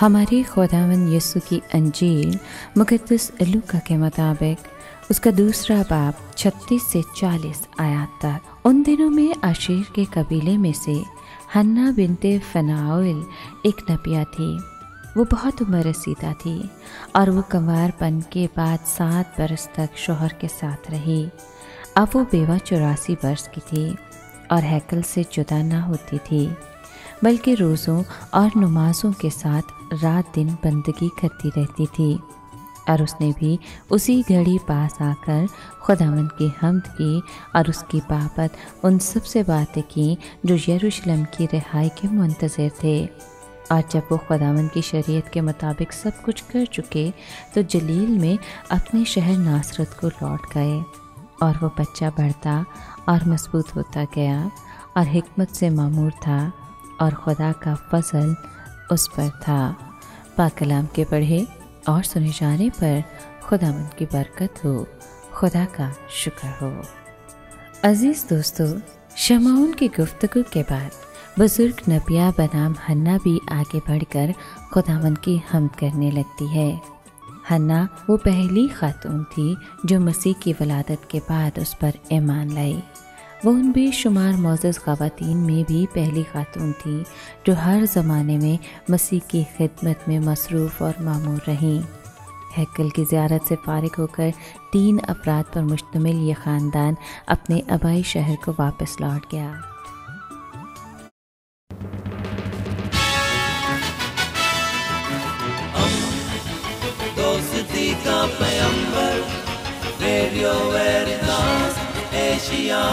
ہمارے خداوند یسوع کی انجیل مقدس لوکا کے مطابق اس کا دوسرا باب 36 سے 40 آیات تک۔ ان دنوں میں عاشیر کے قبیلے میں سے حنا بنت فنوئیل ایک نبیہ تھی۔ وہ بہت عمر رسیدہ تھی اور وہ کنوار پن کے بعد 7 برس تک شوہر کے ساتھ رہی۔ اب وہ بیوہ 84 برس کی تھی اور ہیکل سے جدا نہ ہوتی تھی، بلکہ روزوں اور نمازوں کے ساتھ رات دن بندگی کرتی رہتی تھی۔ اور اس نے بھی اسی گھڑی پاس آ کر خداوند کی حمد کی اور اس کی بابت ان سب سے باتیں کی جو یروشلم کی رہائی کے منتظر تھے۔ اور جب وہ خداوند کی شریعت کے مطابق سب کچھ کر چکے تو جلیل میں اپنے شہر ناصرت کو لوٹ گئے۔ اور وہ بچہ بڑھتا اور مضبوط ہوتا گیا اور حکمت سے معمور تھا اور خدا کا فضل اس پر تھا۔ پاک کلام کے پڑھے اور سنے جانے پر خداوند کی برکت ہو، خدا کا شکر ہو۔ عزیز دوستو، شمعون کی گفتگو کے بعد بزرگ نبیہ بنام حنا بھی آگے بڑھ کر خداوند کی حمد کرنے لگتی ہے۔ حنا وہ پہلی خاتون تھی جو مسیح کی ولادت کے بعد اس پر ایمان لائی۔ وہ ان بے شمار معزز خواتین میں بھی پہلی خاتون تھی جو ہر زمانے میں مسیح کی خدمت میں مصروف اور مامور رہیں۔ ہیکل کی زیارت سے فارغ ہو کر 3 افراد پر مشتمل یہ خاندان اپنے آبائی شہر کو واپس لوٹ گیا۔ دوستی کا پیغمبر ریڈیو ویریتاس ایشیا۔